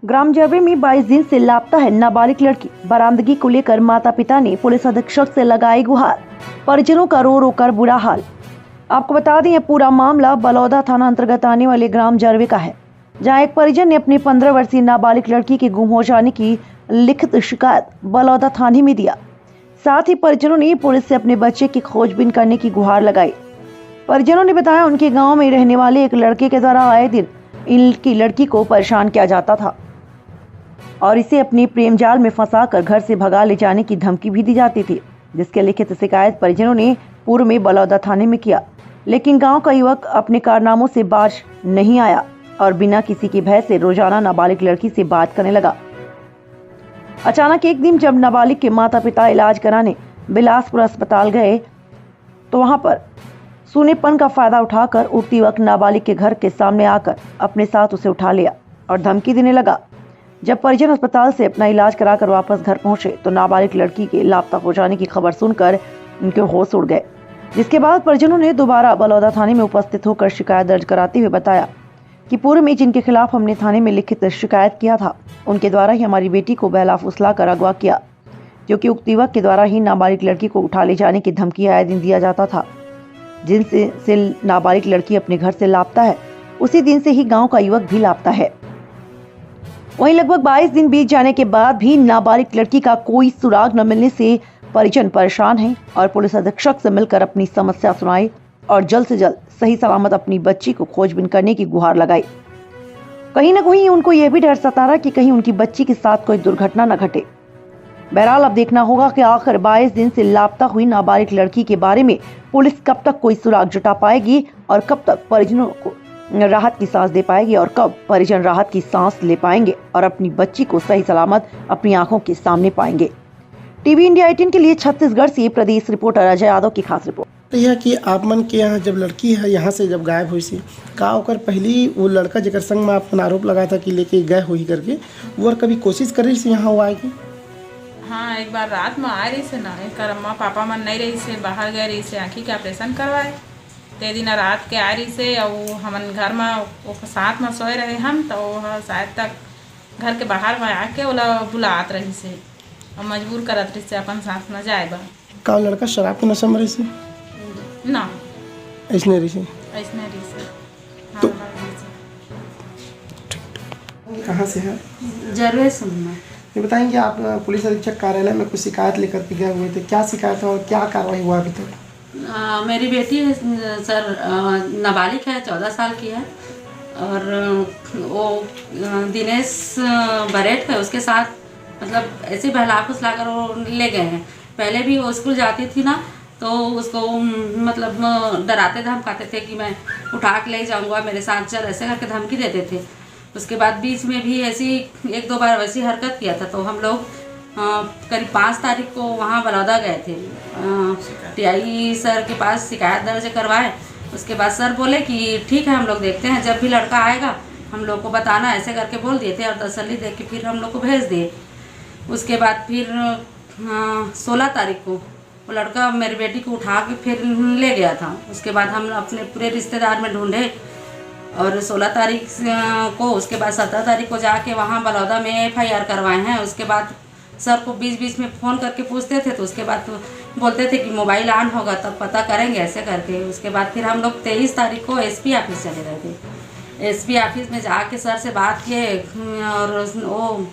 ग्राम जरवे में 22 दिन से लापता है नाबालिग लड़की। बरामदगी को लेकर माता पिता ने पुलिस अधीक्षक से लगाई गुहार। परिजनों का रो रो कर बुरा हाल। आपको बता दें, यह पूरा मामला बलौदा थाना अंतर्गत आने वाले ग्राम जरवे का है, जहां एक परिजन ने अपनी 15 वर्षीय नाबालिग लड़की के गुम हो जाने की लिखित शिकायत बलौदा थाने में दिया। साथ ही परिजनों ने पुलिस से अपने बच्चे की खोजबीन करने की गुहार लगाई। परिजनों ने बताया, उनके गांव में रहने वाले एक लड़के के द्वारा आए दिन इनकी लड़की को परेशान किया जाता था और इसे अपनी प्रेम जाल में फंसाकर घर से भगा ले जाने की धमकी भी दी जाती थी, जिसके लिखित शिकायत परिजनों ने पूर्व में बलौदा थाने में किया। लेकिन गांव का युवक अपने कारनामों से बाज नहीं आया और बिना किसी की भय से रोजाना नाबालिग लड़की से बात करने लगा। अचानक एक दिन जब नाबालिग के माता पिता इलाज कराने बिलासपुर अस्पताल गए तो वहां पर सूनेपन का फायदा उठाकर उक्त युवक नाबालिग के घर के सामने आकर अपने साथ उसे उठा लिया और धमकी देने लगा। जब परिजन अस्पताल से अपना इलाज कराकर वापस घर पहुंचे तो नाबालिग लड़की के लापता हो जाने की खबर सुनकर उनके होश उड़ गए, जिसके बाद परिजनों ने दोबारा बलौदा थाने में उपस्थित होकर शिकायत दर्ज कराते हुए बताया कि पूर्व में जिनके खिलाफ हमने थाने में लिखित शिकायत किया था, उनके द्वारा ही हमारी बेटी को बहला फुसला कर अगवा किया, जो कि उक्त युवक के द्वारा ही नाबालिग लड़की को उठा ले जाने की धमकी आए दिन दिया जाता था। जिनसे नाबालिग लड़की अपने घर से लापता है, उसी दिन से ही गांव का युवक भी लापता है। वहीं लगभग 22 दिन बीत जाने के बाद भी नाबालिग लड़की का कोई सुराग न मिलने से परिजन परेशान हैं और पुलिस अधीक्षक से मिलकर अपनी समस्या सुनाई और जल्द से जल्द सही सलामत अपनी बच्ची को खोजबीन करने की गुहार लगाई। कहीं न कहीं उनको यह भी डर सता रहा कि कहीं उनकी बच्ची के साथ कोई दुर्घटना न घटे। बहरहाल अब देखना होगा कि आखिर 22 दिन से लापता हुई नाबालिग लड़की के बारे में पुलिस कब तक कोई सुराग जुटा पाएगी और कब तक परिजनों को राहत की सांस दे पाएगी और कब परिजन राहत की सांस ले पाएंगे और अपनी बच्ची को सही सलामत अपनी आंखों के सामने पाएंगे। टीवी इंडिया 18 के लिए छत्तीसगढ़ से प्रदेश रिपोर्टर अजय यादव की खास रिपोर्ट। तो यह कि आप मन के यहाँ जब लड़की है यहाँ से जब गायब हुई सी का ओकर पहली वो लड़का जेकर संग में अपन आरोप लगाया था कि लेके गए हुई करके वो कभी कोशिश कर रही से यहाँ वो आएगी? हाँ, एक बार रात में आ रही से ना कर अम्मा पापा मन नहीं रही से बाहर गए रही से आँखी के ऑपरेशन करवाए ते दिन रात के आ रही से और हमन घर में साथ में सोए रहे हम तो शायद तक घर के बाहर में आके ओला बुलात रही से और मजबूर करत रही से अपन साथ में जाए बा। का लड़का शराब के नशा में रही से? ना ऐसने रही से? ऐसने रही से। तो कहाँ से है? जरवे सुनना। ये बताएंगे, आप पुलिस अधीक्षक कार्यालय में कुछ शिकायत लेकर के गए हुए थे, क्या शिकायत है और क्या कार्रवाई हुआ अभी तक? मेरी बेटी है सर, नाबालिग है, 14 साल की है और वो दिनेश बरेट है उसके साथ मतलब ऐसे बहला फुसला कर वो ले गए हैं। पहले भी वो स्कूल जाती थी ना तो उसको मतलब डराते धमकाते थे कि मैं उठा के ले जाऊंगा, मेरे साथ चल, ऐसे करके धमकी देते थे। उसके बाद बीच में भी ऐसी 1-2 बार वैसी हरकत किया था तो हम लोग करीब 5 तारीख को वहाँ बलौदा गए थे, टीआई सर के पास शिकायत दर्ज करवाए। उसके बाद सर बोले कि ठीक है, हम लोग देखते हैं, जब भी लड़का आएगा हम लोग को बताना, ऐसे करके बोल दिए थे और तसल्ली दे के फिर हम लोग को भेज दिए। उसके बाद फिर 16 तारीख को वो लड़का मेरी बेटी को उठा के फिर ले गया था। उसके बाद हम अपने पूरे रिश्तेदार में ढूंढे और 16 तारीख को, उसके बाद 17 तारीख को जाके वहाँ बलौदा में FIR करवाए हैं। उसके बाद सर को बीच में फ़ोन करके पूछते थे तो उसके बाद तो बोलते थे कि मोबाइल ऑन होगा तब पता करेंगे, ऐसे करके। उसके बाद फिर हम लोग 23 तारीख को SP ऑफिस चले गए थे। SP ऑफिस में जाके सर से बात किए और वो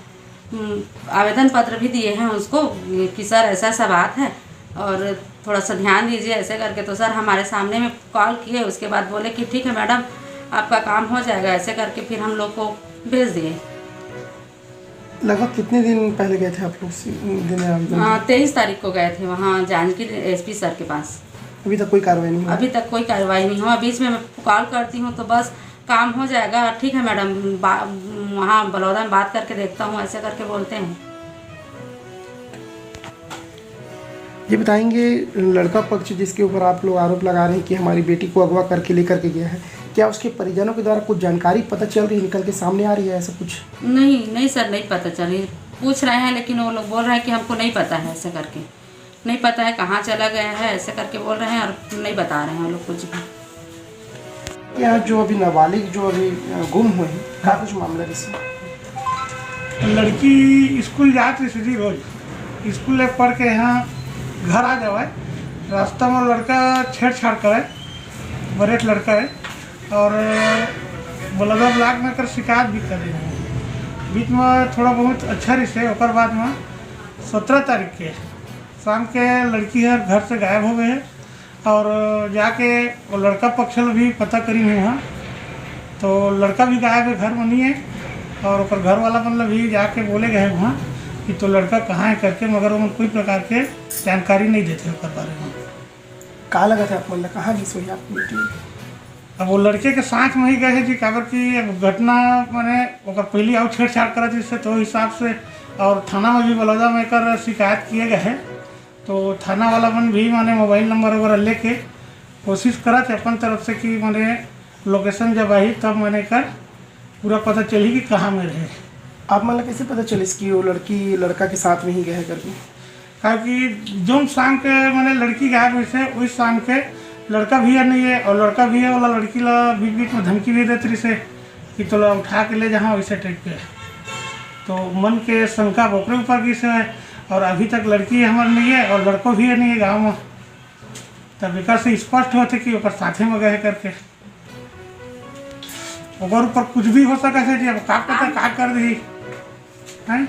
आवेदन पत्र भी दिए हैं उसको कि सर ऐसा ऐसा बात है और थोड़ा सा ध्यान दीजिए, ऐसे करके। तो सर हमारे सामने में कॉल किए, उसके बाद बोले कि ठीक है मैडम, आपका काम हो जाएगा, ऐसे करके फिर हम लोग को भेज दिए। लगभग कितने दिन पहले गए थे आप लोग? 23 तारीख को गए थे वहाँ जानकी SP सर के पास। अभी तक कोई कार्रवाई नहीं हुई? अभी तक कोई कार्रवाई नहीं हुआ। बीच में मैं कॉल करती हूँ तो बस काम हो जाएगा, ठीक है मैडम, वहाँ बलौदा में बात करके देखता हूँ, ऐसे करके बोलते हैं। ये बताएंगे, लड़का पक्ष जिसके ऊपर आप लोग आरोप लगा रहे हैं कि हमारी बेटी को अगवा करके लेकर के गया है, क्या उसके परिजनों के द्वारा कुछ जानकारी पता चल रही है, निकल के सामने आ रही है ऐसा कुछ? नहीं सर, नहीं पता चल रही। पूछ रहे हैं लेकिन वो लोग बोल रहे हैं कि हमको नहीं पता है, ऐसे करके नहीं पता है कहाँ चला गया है, ऐसे करके बोल रहे हैं और नहीं बता रहे हैं वो लोग कुछ भी। यहाँ जो अभी नाबालिग जो अभी गुम हुए हैं, क्या कुछ मामला इससे? लड़की स्कूल जाती सीधी रोज स्कूल ले पढ़ के यहाँ घर आ जाए, रास्ता में लड़का छेड़छाड़ करे, बरेट लड़का है और बलौदा ब्लॉक में कर शिकायत भी करे हैं। बीच में थोड़ा बहुत अच्छा रिश्ते, और बाद में 17 तारीख के शाम के लड़की है घर से गायब हो गए है और जाके वो लड़का पक्ष भी पता करी नहीं वहाँ, तो लड़का भी गायब है, घर में नहीं है और ऊपर घर वाला मतलब भी जाके बोले गए वहाँ कि तो लड़का कहाँ है करके, मगर वो कोई प्रकार के जानकारी नहीं देते उसके बारे में। कहाँ लगा था मतलब कहाँ मिस हुई आपकी बेटी? अब वो लड़के के साथ में ही गए जी, काबर की घटना मैंने ओकर पहले और छेड़छाड़ करा जिससे तो हिसाब से, और थाना में भी बलौदा में कर शिकायत किए गए हैं, तो थाना वाला मन भी माने मोबाइल नंबर वगैरह लेके कोशिश करा थे अपन तरफ से कि मैंने लोकेशन जब आई तब मैंने कर पूरा पता चली कि कहाँ में रहे। आप मतलब कैसे पता चले कि वो लड़की लड़का के साथ में ही गए करके? क्योंकि जो शाम के मैंने लड़की गायब हुई से उस शाम के लड़का भी है नहीं है, और लड़का भी है वाला लड़की ला बीच बीच में धमकी भी देती रही से कि तो ला उठा के ले जहाँ वैसे टाइप के, तो मन के शंका बोकरे ऊपर की से है। और अभी तक लड़की हमारे नहीं है और लड़को भी है नहीं है गाँव में, तब एक से स्पष्ट होते कि ऊपर साथे में गए करके ऊपर कुछ भी हो सके जी। अब का पता का कर दी है।